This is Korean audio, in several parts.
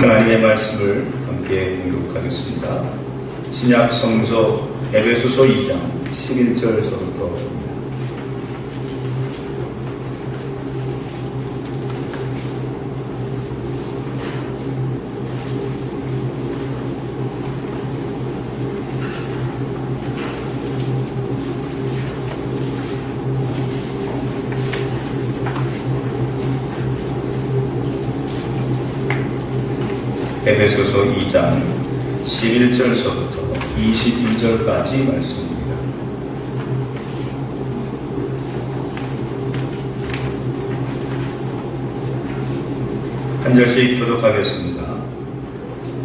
하나님의 말씀을 함께 공독하겠습니다. 신약 성서 에베소서 2장 11절서부터입니다. 에베소서 2장 11절서부터 22절까지 말씀입니다. 한 절씩 교독하겠습니다.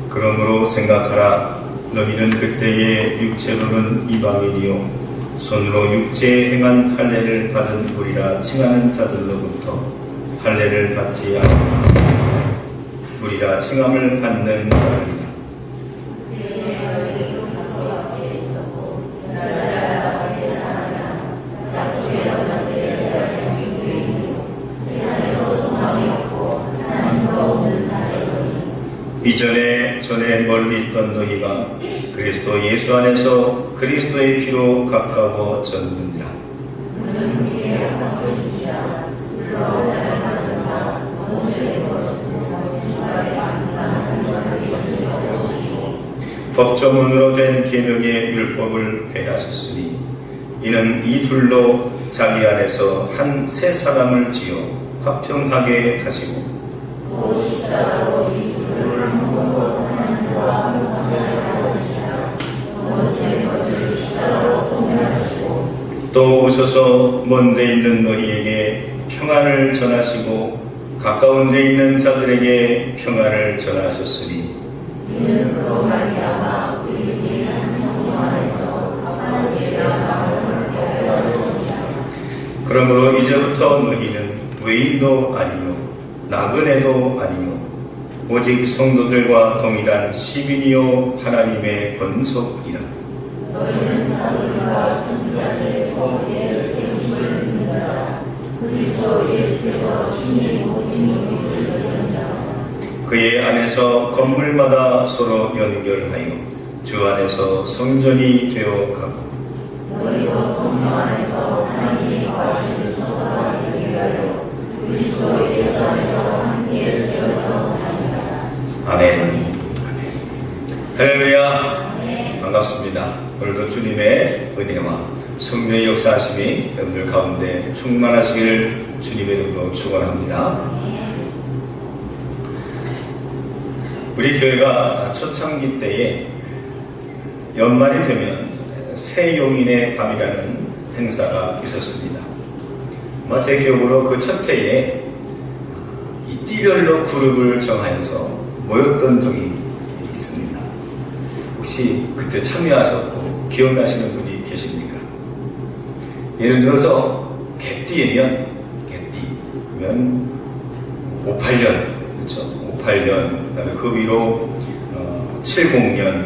그러므로 생각하라. 너희는 그때의 육체로는 이방인이요 손으로 육체에 행한 할례를 받은 우리라 칭하는 자들로부터 할례를 받지 않았다. 우리라 칭함을 받는 자들이라. 이전에 전에 멀리 있던 너희가 그리스도 예수 안에서 그리스도의 피로 가까워졌느니라. 법조문으로 된 계명의 율법을 폐하셨으니 이는 이 둘로 자기 안에서 한 새 사람을 지어 화평하게 하시고 또 오셔서 먼 데 있는 너희에게 평안을 전하시고 가까운 데 있는 자들에게 평안을 전하셨으니 이는 그로 말미암아 우리들이 한 성령 안에서 합한 죄와 마음을 깨달을 것이다. 그러므로 이제부터 너희는 외인도 아니요 나그네도 아니요 오직 성도들과 동일한 시민이요 하나님의 권속이라. 너희는 사도들과 선지자들의 거기에 세우심을 믿는 자라. 그리스도 예수께서 주님 모든 영광을 받는 자라. 그의 안에서 건물마다 서로 연결하여 주 안에서 성전이 되어 가고 너희도 성령 안에서 하나님의 과실을 소속하기 위하여 그리스도 예수 안에서 함께 세워져 가니라. 아멘. 할렐루야. 반갑습니다. 오늘도 주님의 은혜와 성령의 역사하심이 여러분들 가운데 충만하시기를 주님의 이름으로 축원합니다. 우리 교회가 초창기 때에 연말이 되면 새용인의 밤이라는 행사가 있었습니다. 제 기억으로 그 첫 해에 이 띠별로 그룹을 정하여서 모였던 적이 있습니다. 혹시 그때 참여하셨고 기억나시는 분이 계십니까? 예를 들어서 개띠면 58년, 그렇죠? 58년, 그다음에 그 위로 70년,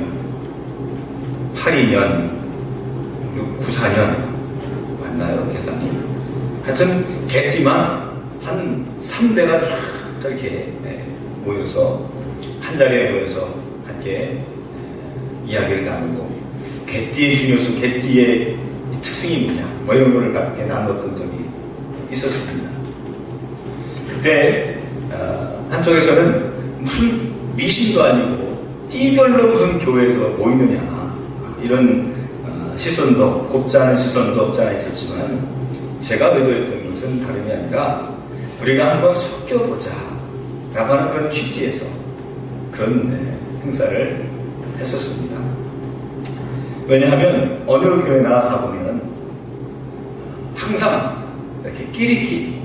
82년, 94년 맞나요? 계산이? 하여튼 개띠만 한 3대가 쫙 이렇게 모여서 한 자리에 모여서 함께 이야기를 나누고 개띠의 중요성, 개띠의 특성이 뭐냐 뭐 이런 거를 함께 나눴던 적이 있었습니다. 그때 한쪽에서는 무슨 미신도 아니고 띠별로 무슨 교회에서 모이느냐 이런 시선도 곱지 않은 시선도 없지 않아 있었지만 제가 의도했던 것은 다름이 아니라 우리가 한번 섞여보자 라고 하는 그런 취지에서 그런 행사를 했었습니다. 왜냐하면 어느 교회나 가보면 항상 이렇게 끼리끼리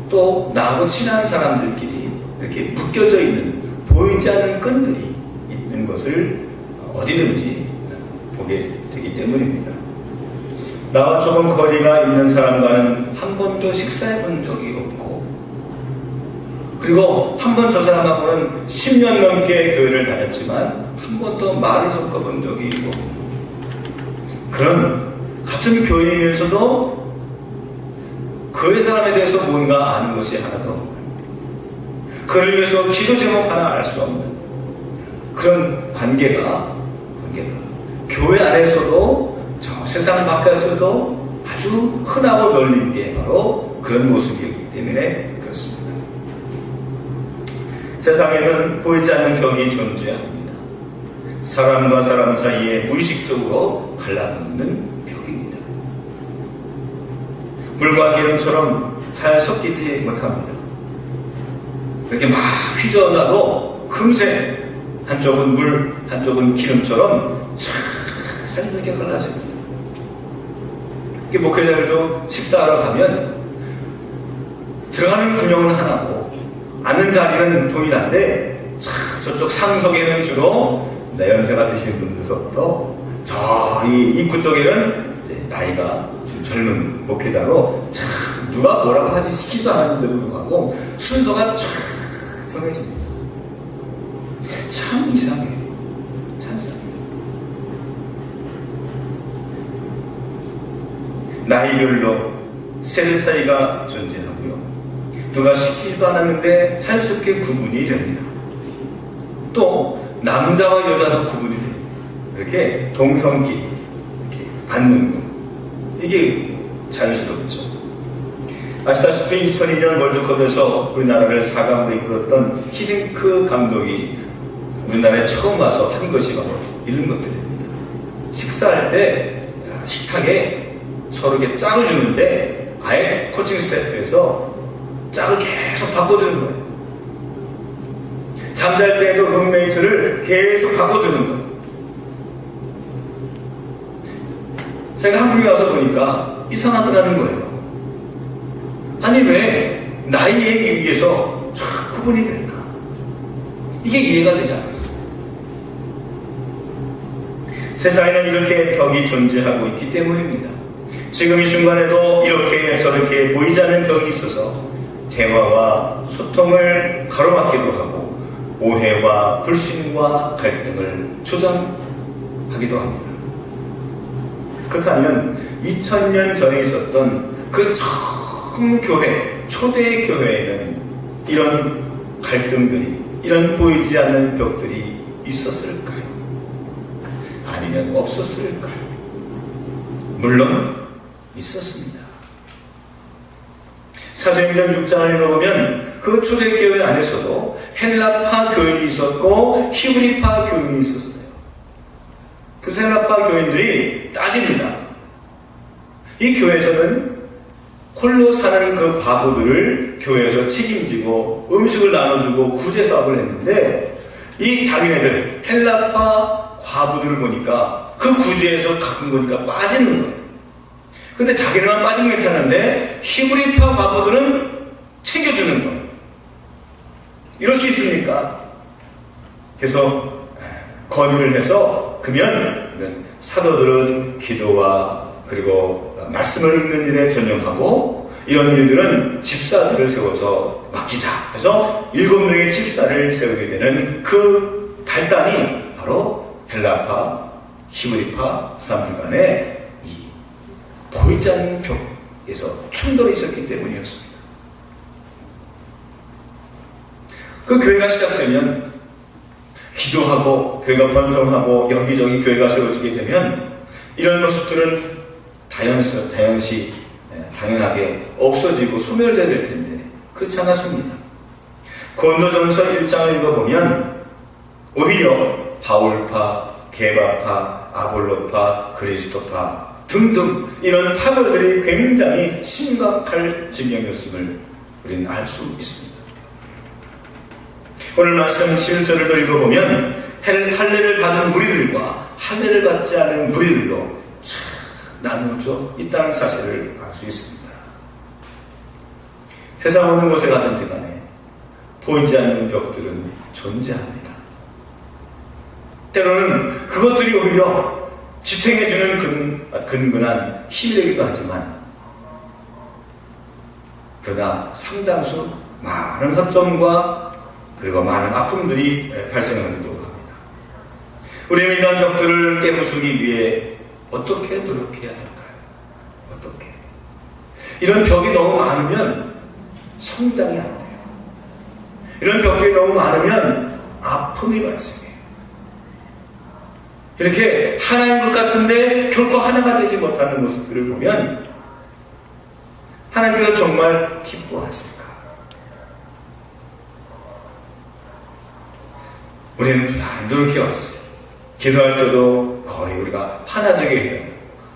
또 나하고 친한 사람들끼리 이렇게 묶여져 있는 보이지 않는 끈들이 있는 것을 어디든지 보게 되기 때문입니다. 나와 조금 거리가 있는 사람과는 한 번도 식사해 본 적이 없고 그리고 한 번 저 사람하고는 10년 넘게 교회를 다녔지만 한 번도 말을 섞어본 적이 없고 그런 같은 교인이면서도 그 사람에 대해서 뭔가 아는 것이 하나도 없는 그를 위해서 기도 제목 하나 알 수 없는 그런 관계가 교회 안에서도 저 세상 바깥에서도 아주 흔하고 널린 게 바로 그런 모습이기 때문에 그렇습니다. 세상에는 보이지 않는 벽이 존재합니다. 사람과 사람 사이에 무의식적으로 갈라놓는 벽입니다. 물과 기름처럼 잘 섞이지 못합니다. 이렇게 막 휘저어놔도 금세 한쪽은 물, 한쪽은 기름처럼 잘 이렇게 갈라집니다. 목회자들도 식사하러 가면 들어가는 군용은 하나고 앉는 자리는 동일한데 저쪽 상석에는 주로 연세가 드신 분들서부터 저희 입구 쪽에는 나이가 좀 젊은 목회자로 누가 뭐라고 하지 시키지도 않았는데도 불구하고 순서가 쫙 정해집니다. 참 이상해요. 참 이상해요. 나이별로 세대 차이가 존재하고요. 누가 시키지도 않았는데 자연스럽게 구분이 됩니다. 또 남자와 여자도 구분이 돼요. 이렇게 동성끼리 이렇게 받는 거. 이게 자연스럽죠. 아시다시피 2002년 월드컵에서 우리나라를 4강으로 이끌었던 히딩크 감독이 우리나라에 처음 와서 한 것이 바로 이런 것들입니다. 식사할 때 식탁에 서로 이렇게 짝을 주는데 아예 코칭 스태프에서 짝을 계속 바꿔주는 거예요. 잠잘 때에도 룸메이트를 계속 바꿔주는 거예요. 제가 한국에 와서 보니까 이상하더라는 거예요. 아니 왜 나이에 의해서 쫙 구분이 될까? 이게 이해가 되지 않았어요. 세상에는 이렇게 벽이 존재하고 있기 때문입니다. 지금 이 중간에도 이렇게 저렇게 보이지 않는 벽이 있어서 대화와 소통을 가로막기도 하고 오해와 불신과 갈등을 조장하기도 합니다. 그렇다면 2000년 전에 있었던 그 처음 교회, 초대 교회에는 이런 갈등들이, 이런 보이지 않는 벽들이 있었을까요? 아니면 없었을까요? 물론 있었습니다. 사도행전 6장을 읽어보면 그 초대교회 안에서도 헬라파 교인이 있었고 히브리파 교인이 있었어요. 그 헬라파 교인들이 따집니다. 이 교회에서는 홀로 사는 그 과부들을 교회에서 책임지고 음식을 나눠주고 구제 사업을 했는데 이 자기네들 헬라파 과부들을 보니까 그 구제에서 가끔 보니까 빠지는 거예요. 근데 자기네만 빠지면 괜찮은데 히브리파 과부들은 챙겨주는 거예요. 이럴 수 있습니까? 그래서 건의를 해서 그러면 사도들은 기도와 그리고 말씀을 읽는 일에 전념하고 이런 일들은 집사들을 세워서 맡기자 해서 7명의 집사를 세우게 되는 그 발단이 바로 헬라파, 히브리파 사람들 간의 보이지 않는 벽에서 충돌이 있었기 때문이었습니다. 그 교회가 시작되면 기도하고 교회가 번성하고 여기저기 교회가 세워지게 되면 이런 모습들은 당연하게 없어지고 소멸돼야 될 텐데 그렇지 않았습니다. 고린도전서 1장을 읽어보면 오히려 바울파, 게바파, 아볼로파, 그리스도파 등등 이런 파벌들이 굉장히 심각할 지경이었음을 우리는 알 수 있습니다. 오늘 말씀 11절을 읽어보면 할례를 받은 무리들과 할례를 받지 않은 무리들로 나누어져 있다는 사실을 알 수 있습니다. 세상 어느 곳에 가든지 간에 보이지 않는 벽들은 존재합니다. 때로는 그것들이 오히려 지탱해주는 근근한 힘이 되기도 하지만 그러나 상당수 많은 허점과 그리고 많은 아픔들이 발생하기도 합니다. 우리는 이런 벽들을 깨부수기 위해 어떻게 노력해야 될까요? 어떻게? 이런 벽이 너무 많으면 성장이 안 돼요. 이런 벽들이 너무 많으면 아픔이 발생해요. 이렇게 하나인 것 같은데 결코 하나가 되지 못하는 모습들을 보면 하나님께서 정말 기뻐하실까? 우리는 다 노력해왔어요. 기도할 때도 거의 우리가 하나 되게 해야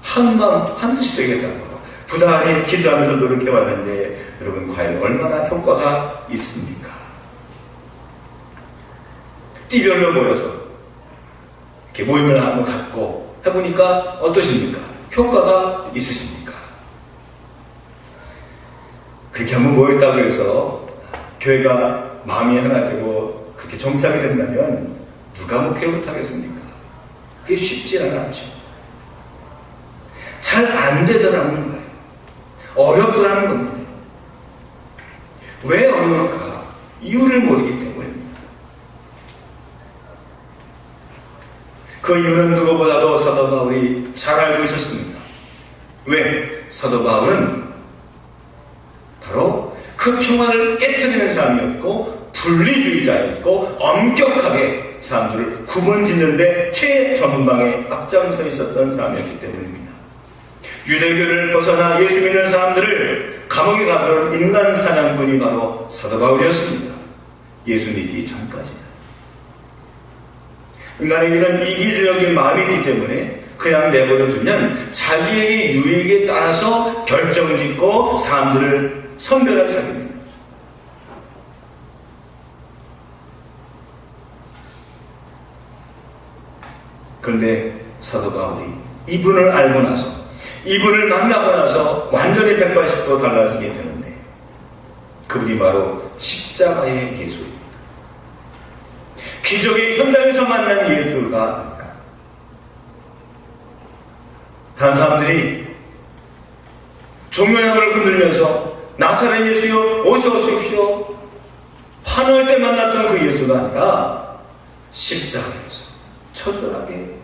한다고, 한마음 한뜻이 되게 해달라고 부단히 기도하면서 노력해왔는데 여러분 과연 얼마나 효과가 있습니까? 띠별로 모여서 이렇게 모임을 한번 갖고 해보니까 어떠십니까? 효과가 있으십니까? 그렇게 한번 모였다고 해서 교회가 마음이 하나 되고 그렇게 정착이 된다면 누가 목회를 못하겠습니까? 그게 쉽지는 않죠. 잘 안 되더라는 거예요. 어렵더라는 겁니다. 왜 어려울까? 이유를 모르기 때문입니다. 그 이유는 누구보다도 사도 바울이 잘 알고 있었습니다. 왜? 사도 바울은 바로 그 평화를 깨뜨리는 사람이었고 분리주의자였고 엄격하게 사람들을 구분짓는데 최전방에 앞장서 있었던 사람이었기 때문입니다. 유대교를 벗어나 예수 믿는 사람들을 감옥에 가두는 인간 사냥꾼이 바로 사도 바울이었습니다. 예수 믿기 전까지는. 인간에게는 이기주의적인 마음이 있기 때문에 그냥 내버려두면 자기의 유익에 따라서 결정짓고 사람들을 선별할 사람입니다. 그런데 사도 바울이 이분을 알고 나서, 이분을 만나고 나서 완전히 180도 달라지게 되는데 그분이 바로 십자가의 예수입니다. 기적의 현장에서 만난 예수가 아니라 다른 사람들이 종려나무를 흔들면서 나사렛 예수여 어서 오십시오 환호할 때 만났던 그 예수가 아니라 십자가에서 처절하게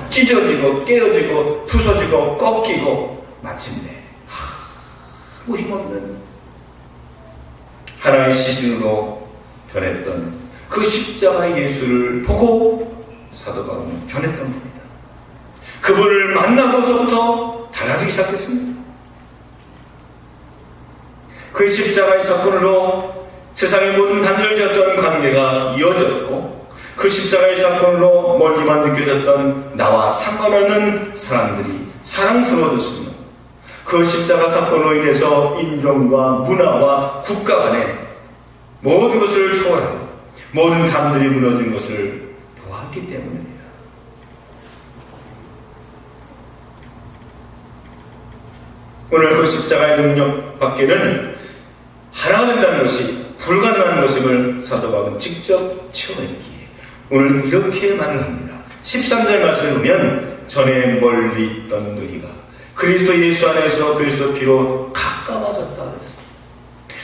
찢어지고 깨어지고 부서지고 꺾이고 마침내 아무 힘없는 하나의 시신으로 변했던 그 십자가의 예수를 보고 사도 바울은 변했던 겁니다. 그분을 만나고서부터 달라지기 시작했습니다. 그 십자가의 사건으로 세상의 모든 단절되었던 관계가 이어졌고 그 십자가의 사건으로 멀리만 느껴졌던 나와 상관없는 사람들이 사랑스러워졌으며 그 십자가 사건으로 인해서 인종과 문화와 국가 간에 모든 것을 초월하고 모든 담들이 무너진 것을 보았기 때문입니다. 오늘 그 십자가의 능력 밖에는 하나가 된다는 것이 불가능한 것임을 사도 바울은 직접 체험했기에 오늘 이렇게 말을 합니다. 13절 말씀을 보면 전에 멀리 있던 너희가 그리스도 예수 안에서 그리스도 피로 가까워졌다 그랬어요.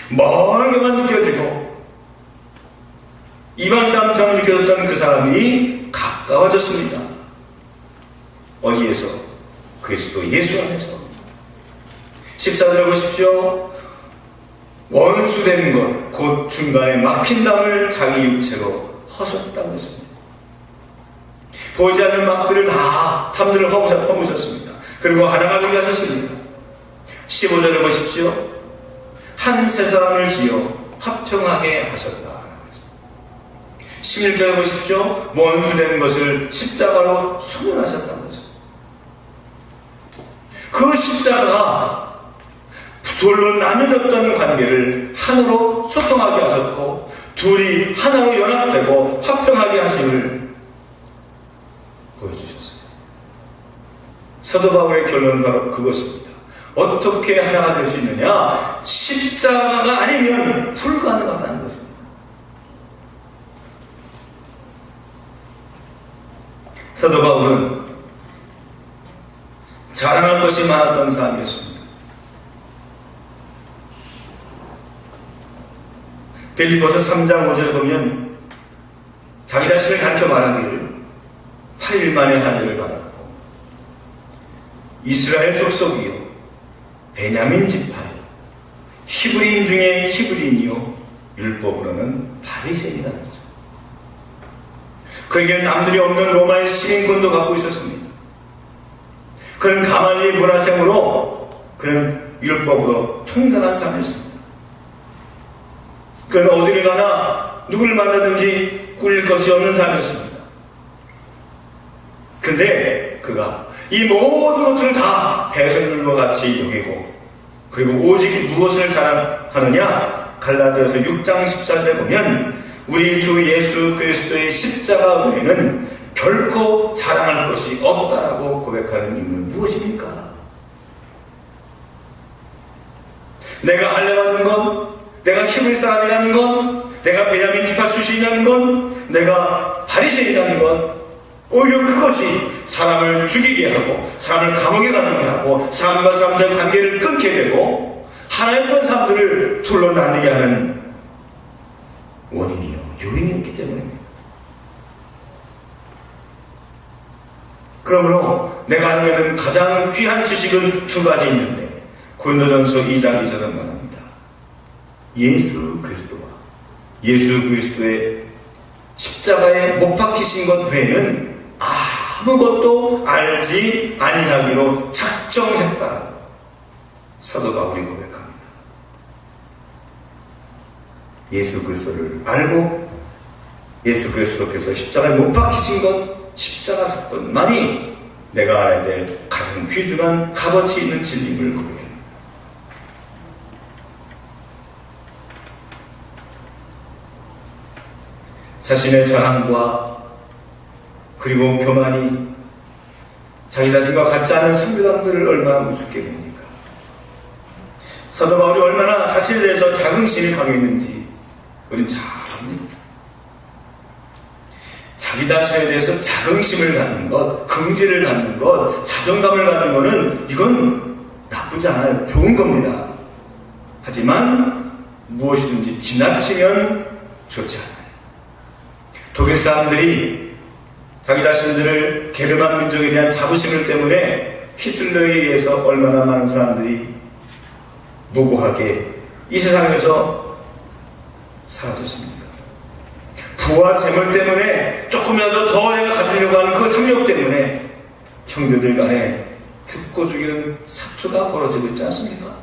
멀게만 느껴지고 이방 사람처럼 느껴졌던 그 사람이 가까워졌습니다. 어디에서? 그리스도 예수 안에서. 14절 보십시오. 원수된 것, 곧 중간에 막힌 담을 자기 육체로 허셨다고 했습니다. 보이지 않는 막들을 다 탐들을 허무셨습니다. 그리고 하나가 되게 하셨습니다. 15절을 보십시오. 한 세 사람을 지어 화평하게 하셨다. 16절을 보십시오. 원수된 것을 십자가로 소멸하셨다고 했습니다. 그 십자가가 둘로 나뉘어졌던 관계를 하나로 소통하게 하셨고 둘이 하나로 연합되고 화평하게 하심을 보여주셨어요. 사도 바울의 결론은 바로 그것입니다. 어떻게 하나가 될 수 있느냐? 십자가가 아니면 불가능하다는 것입니다. 사도 바울은 자랑할 것이 많았던 사람이었습니다. 빌립보서 3장 5절에 보면 자기 자신을 가르쳐 말하기를 8일 만에 하늘을 받았고 이스라엘 족속이요 베냐민 지파요 히브리인 중에 히브리인이요 율법으로는 바리새인이라 했죠. 그에게는 남들이 없는 로마의 시민권도 갖고 있었습니다. 그는 가말리엘 문화생으로 그는 율법으로 통달한 사람이었습니다. 그는 어디를 가나 누구를 만나든지 꿀릴 것이 없는 사람이었습니다. 그런데 그가 이 모든 것들을 다 배설물과 같이 여기고, 그리고 오직 무엇을 자랑하느냐? 갈라디아서 6장 14절에 보면 우리 주 예수 그리스도의 십자가 외에는 결코 자랑할 것이 없다라고 고백하는 이유는 무엇입니까? 내가 할례받은 건, 내가 히브리 사람이라는 건, 내가 베냐민 지파 출신이라는 건, 내가 바리새인이라는 건, 오히려 그것이 사람을 죽이게 하고, 사람을 감옥에 가게 하고, 사람과 사람 사이의 관계를 끊게 되고, 하나였던 사람들을 줄로 나뉘게 하는 원인이요, 요인이었기 때문입니다. 그러므로 내가 알려는 가장 귀한 지식은 두 가지 있는데, 고린도전서 2장 2절은 말합니다. 예수 그리스도와 예수 그리스도의 십자가에 못 박히신 것 외에는 아무것도 알지 아니하기로 작정했다라고 사도 바울이 고백합니다. 예수 그리스도를 알고 예수 그리스도께서 십자가에 못 박히신 것, 십자가 사건만이 내가 알아야 될 가장 귀중한 값어치 있는 진리를 고백합니다. 자신의 자랑과 그리고 교만이 자기 자신과 같지 않은 선교단들을 얼마나 우습게 봅니까? 사도 바울이 얼마나 자신에 대해서 자긍심이 강했는지 우리는 잘 압니다. 자기 자신에 대해서 자긍심을 갖는 것, 긍지를 갖는 것, 자존감을 갖는 것은 이건 나쁘지 않아요. 좋은 겁니다. 하지만 무엇이든지 지나치면 좋지 않아요. 독일 사람들이 자기 자신들을 게르만 민족에 대한 자부심 때문에 히틀러에 의해서 얼마나 많은 사람들이 무고하게 이 세상에서 사라졌습니까? 부와 재물 때문에 조금이라도 더 내가 가지려고 하는 그 탐욕 때문에 형제들 간에 죽고 죽이는 사투가 벌어지고 있지 않습니까?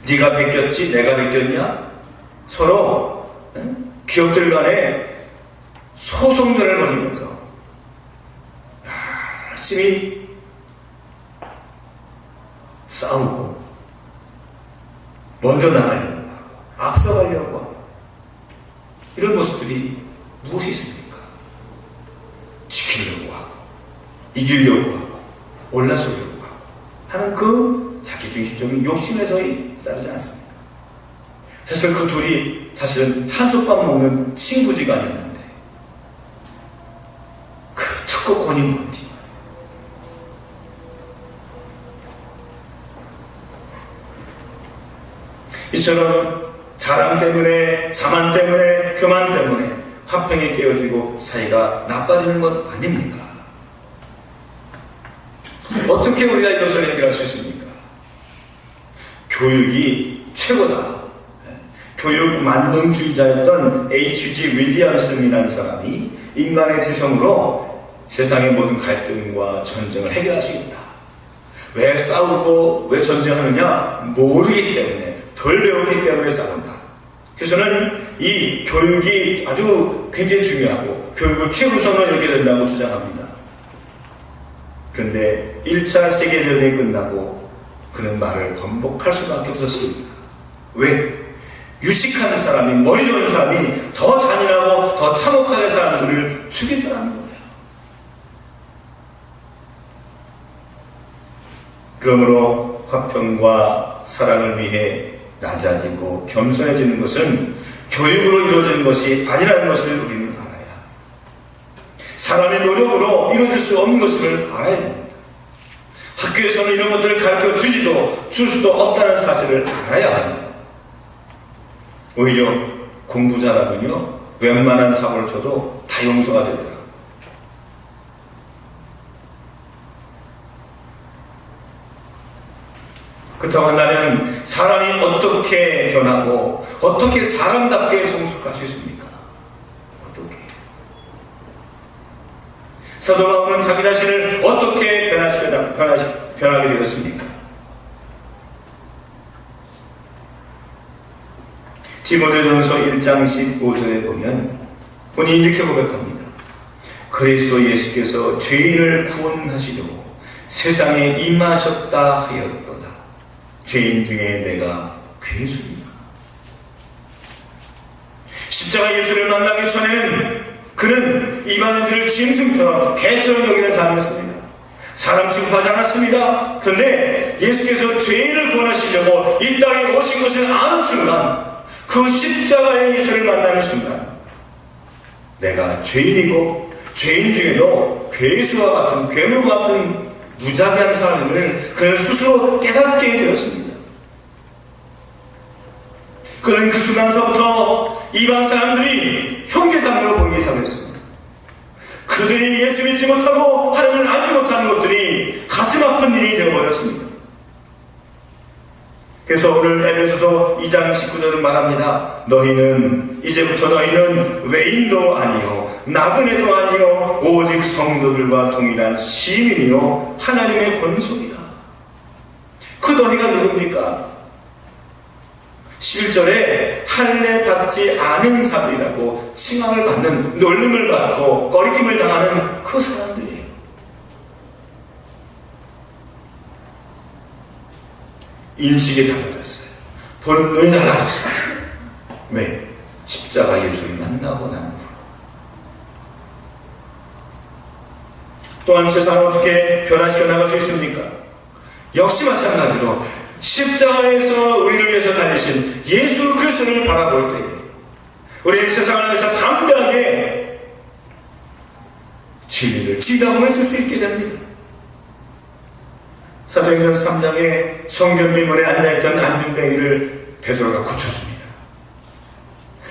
네가 베꼈지 내가 베꼈냐? 서로 기업들 간에 소송전을 벌이면서 열심히 싸우고 먼저 나가려고 하고 앞서가려고 하고 이런 모습들이 무엇이 있습니까? 지키려고 하고 이기려고 하고 올라서려고 하고 하는 그 자기중심적인 욕심에서 따르지 않습니다. 사실 그 둘이 사실은 한솥밥 먹는 친구지간이었는데 그 특고권이 뭔지 이처럼 자랑 때문에, 자만 때문에, 교만 때문에 화평이 깨어지고 사이가 나빠지는 것 아닙니까? 어떻게 우리가 이것을 해결할 수 있습니까? 교육이 최고다. 교육 만능주의자였던 H.G. 윌리엄슨이라는 사람이 인간의 지성으로 세상의 모든 갈등과 전쟁을 해결할 수 있다. 왜 싸우고 왜 전쟁하느냐? 모르기 때문에, 덜 배웠기 때문에 싸운다. 그래서 저는 이 교육이 아주 굉장히 중요하고 교육을 최우선으로 여겨야 된다고 주장합니다. 그런데 1차 세계대전이 끝나고 그는 말을 번복할 수밖에 없었습니다. 왜? 유식한 사람이, 머리 좋은 사람이 더 잔인하고 더 참혹하게 사람들을 죽이더라는 거예요. 그러므로 화평과 사랑을 위해 낮아지고 겸손해지는 것은 교육으로 이루어지는 것이 아니라는 것을 우리는 알아야, 사람의 노력으로 이루어질 수 없는 것을 알아야 됩니다. 학교에서는 이런 것들을 가르쳐 주지도 줄 수도 없다는 사실을 알아야 합니다. 오히려 공부 잘하면요 웬만한 사고를 쳐도 다 용서가 되더라고요. 그렇다고 한다면 사람이 어떻게 변하고 어떻게 사람답게 성숙할 수 있습니까? 어떻게? 사도 바울은 자기 자신을 어떻게 변하게 되었습니까? 디모데전서 1장 15절에 보면 본인이 이렇게 고백합니다. 그리스도 예수께서 죄인을 구원하시려고 세상에 임하셨다 하였도다. 죄인 중에 내가 괴수이다. 십자가 예수를 만나기 전에는 그는 이방인들을 짐승처럼 개처럼 여기는 사람이었습니다. 사람 취급하지 않았습니다. 그런데 예수께서 죄인을 구원하시려고 이 땅에 오신 것을 아는 순간, 그 십자가의 예수를 만나는 순간, 내가 죄인이고 죄인 중에도 괴수와 같은, 괴물과 같은 무자비한 사람임을 그는 스스로 깨닫게 되었습니다. 그는 그 순간서부터 이방 사람들이 형제상으로 보이기 시작했습니다. 그들이 예수 믿지 못하고 하나님을 알지 못하는 것들이 가슴 아픈 일이 되어버렸습니다. 그래서 오늘 에베소서 2장 19절은 말합니다. 이제부터 너희는 외인도 아니요 나그네도 아니요 오직 성도들과 동일한 시민이요 하나님의 권속이라. 그 너희가 누굽니까? 11절에 할례 받지 않은 자들이라고 칭함을 받는, 놀림을 받고 꺼리낌을 당하는 그 사람들이에요. 인식이 달라졌어요. 보는 눈이 달라졌어요. 왜? 십자가 예수를 만나고 난 후. 또한 세상을 어떻게 변화시켜 나갈 수 있습니까? 역시 마찬가지로 십자가에서 우리를 위해서 달리신 예수 그리스도를 바라볼 때 우리는 세상을 위해서 담대하게 진리를 지도하고 있을 수 있게 됩니다. 사도행전 3장에 성전 뒷문에 앉아있던 안중뱅이를 베드로가 고쳐줍니다.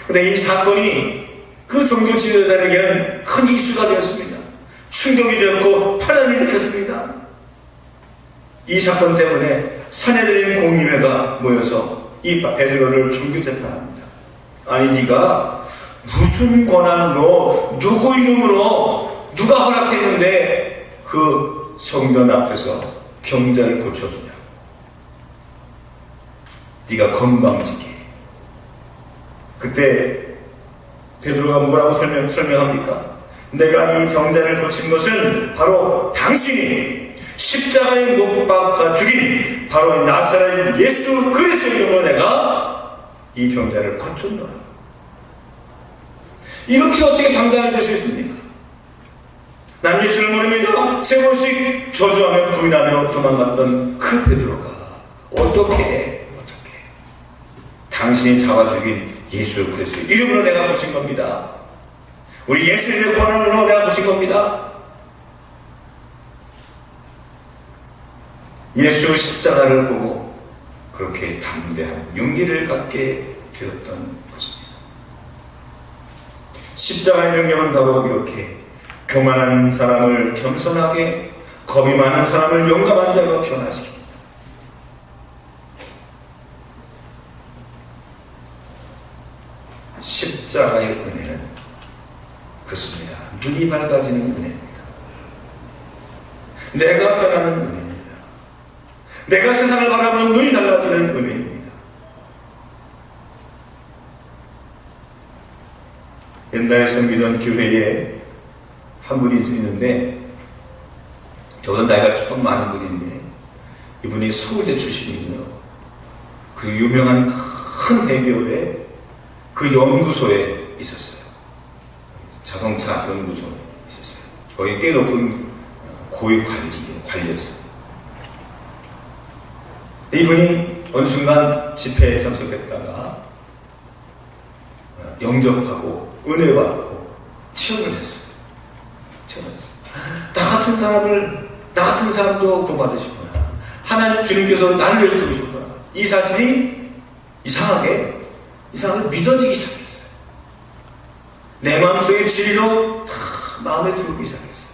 그런데 이 사건이 그 종교 지도자에게는 큰 이슈가 되었습니다. 충격이 되었고 파란을 일으켰습니다. 이 사건 때문에 사내들인 공의회가 모여서 이 베드로를 종교 재판합니다. 아니 네가 무슨 권한으로 누구 이름으로 누가 허락했는데 그 성전 앞에서 병자를 고쳐주냐? 네가 건방지게. 그때 베드로가 뭐라고 설명합니까? 내가 이 병자를 고친 것은 바로 당신이 십자가에 못 박아 죽인 바로 나사렛 예수 그리스도 이름으로 내가 이 병자를 고쳤노라. 이렇게 어떻게 당당해질 수 있습니까? 난 예수를 모릅니다. 세 번씩 저주하며 부인하며 도망갔던 그 베드로가 어떻게 당신이 잡아 죽인 예수 그리스도 이름으로 내가 고친 겁니다. 우리 예수님의 권한으로 내가 고친 겁니다. 예수 십자가를 보고 그렇게 담대한 용기를 갖게 되었던 것입니다. 십자가의 명령은 바로 이렇게 교만한 사람을 겸손하게, 겁이 많은 사람을 용감한 자로 변화시킵니다. 십자가의 은혜는 그렇습니다. 눈이 밝아지는 은혜입니다. 내가 변하는 은혜입니다. 내가 세상을 바라보는 눈이 달라지는 은혜입니다. 옛날에 섬기던 교회에 한 분이 있는데, 저보다 나이가 조금 많은 분인데, 이분이 서울대 출신이고요. 그 유명한 큰 대기업의 그 연구소에 있었어요. 자동차 연구소에 있었어요. 거기 꽤 높은 고위 관리였어요. 이분이 어느 순간 집회에 참석했다가 영접하고 은혜 받고 체험을 했어요. 나 같은 사람도 구원받으실 거야. 하나님 주님께서 나를 위해 죽으실 거야. 이 사실이 이상하게 믿어지기 시작했어요. 내 마음속에 진리로 다 마음에 들기 시작했어요.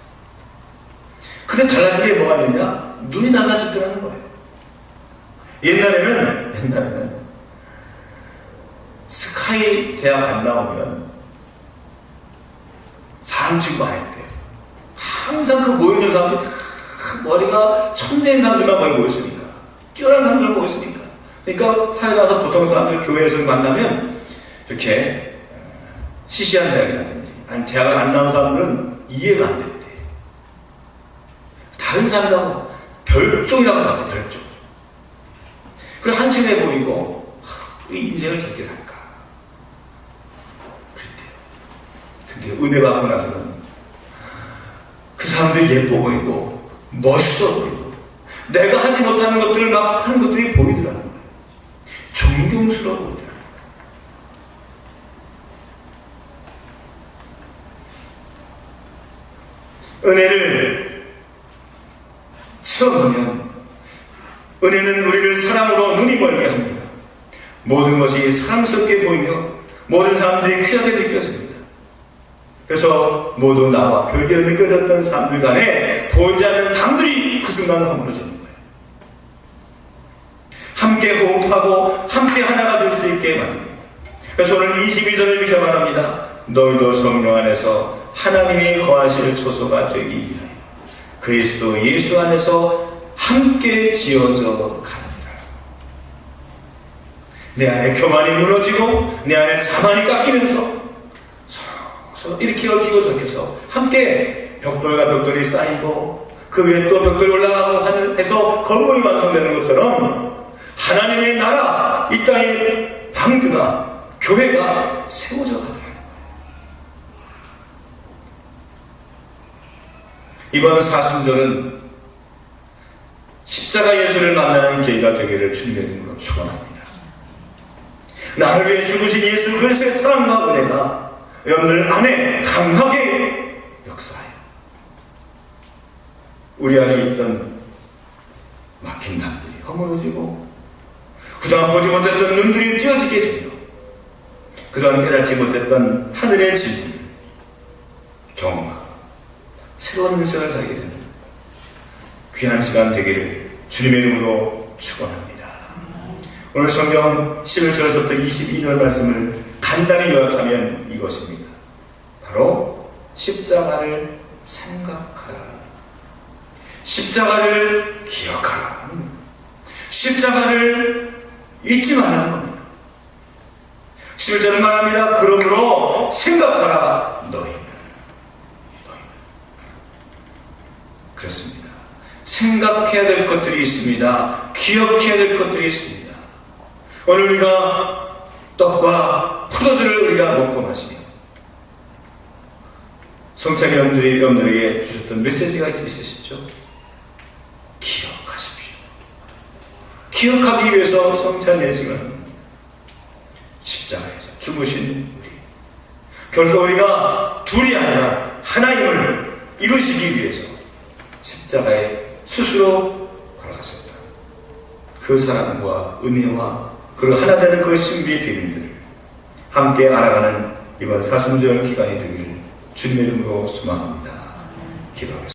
근데 달라진 게 뭐가 있느냐? 눈이 달라졌더라는 거예요. 옛날에는 스카이 대학 안 나오면 사람 취급 안 했대. 항상 그 모여있는 사람들, 머리가 천재인 사람들만 거의 모였으니까. 뛰어난 사람들 모였으니까. 그러니까 사회 가서 보통 사람들 교회에서 만나면 이렇게 시시한 대학이라든지 아니 대학을 안 나온 사람들은 이해가 안 됐대. 다른 사람하고 별종이라고 봤대. 별종. 그리고 한심해 보이고 이 인생을 저렇게 살까 그랬대요. 근데 은혜 받고 나서는 그 사람들이 예뻐 보이고 멋있어 보이고 내가 하지 못하는 것들을 막 하는 것들이 보이더라는 거예요. 존경스러워 보이더라는 거예요. 은혜를 체험하면 은혜는 우리를 사랑으로 눈이 멀게 합니다. 모든 것이 사랑스럽게 보이며 모든 사람들이 귀하게 느껴집니다. 그래서 모두 나와 별개로 느껴졌던 사람들 간에 보이지 않는 담들이 그 순간에 허물어지는 거예요. 함께 호흡하고 함께 하나가 될 수 있게 만듭니다. 그래서 오늘 21절을 이렇게 말합니다. 너희도 성령 안에서 하나님이 거하실 초소가 되기 위하여 그리스도 예수 안에서 함께 지어져 가느니라. 내 안에 교만이 무너지고 내 안에 자만이 깎이면서 서로 이렇게 얽히고 저렇게서 함께 벽돌과 벽돌이 쌓이고 그 위에 또 벽돌이 올라가고 하늘에서 건물이 완성되는 것처럼 하나님의 나라, 이 땅의 방주가, 교회가 세워져 가더라. 이번 사순절은 십자가 예수를 만나는 계기가 되기를 주님의 이름으로 축원합니다. 나를 위해 죽으신 예수 그리스도의 사랑과 은혜가 여러분들 안에 강하게 역사해요. 우리 안에 있던 막힌 담들이 허물어지고 그동안 보지 못했던 눈들이 띄어지게 되며 그동안 깨닫지 못했던 하늘의 진리를 경험하고 새로운 인생을 살게 되는 귀한 시간 되기를 주님의 이름으로 축원합니다. 오늘 성경 11절에서부터 22절 말씀을 간단히 요약하면 이것입니다. 바로 십자가를 생각하라. 십자가를 기억하라. 십자가를 잊지 말라는 겁니다. 11절은 말합니다. 그러므로 생각하라 너희는. 그렇습니다. 생각해야 될 것들이 있습니다. 기억해야 될 것들이 있습니다. 오늘 우리가 떡과 포도주를 우리가 먹고 마시며 성찬이 여러분들에게 주셨던 메시지가 있으시죠? 기억하십시오. 기억하기 위해서 성찬 예식은 십자가에서 죽으신 우리, 결국 우리가 둘이 아니라 하나님을 이루시기 위해서 십자가에 스스로 걸어갔었다. 그 사랑과 은혜와 그리고 하나 되는 그 신비의 비밀들을 함께 알아가는 이번 사순절 기간이 되기를 주님의 이름으로 소망합니다. 기도하겠습니다.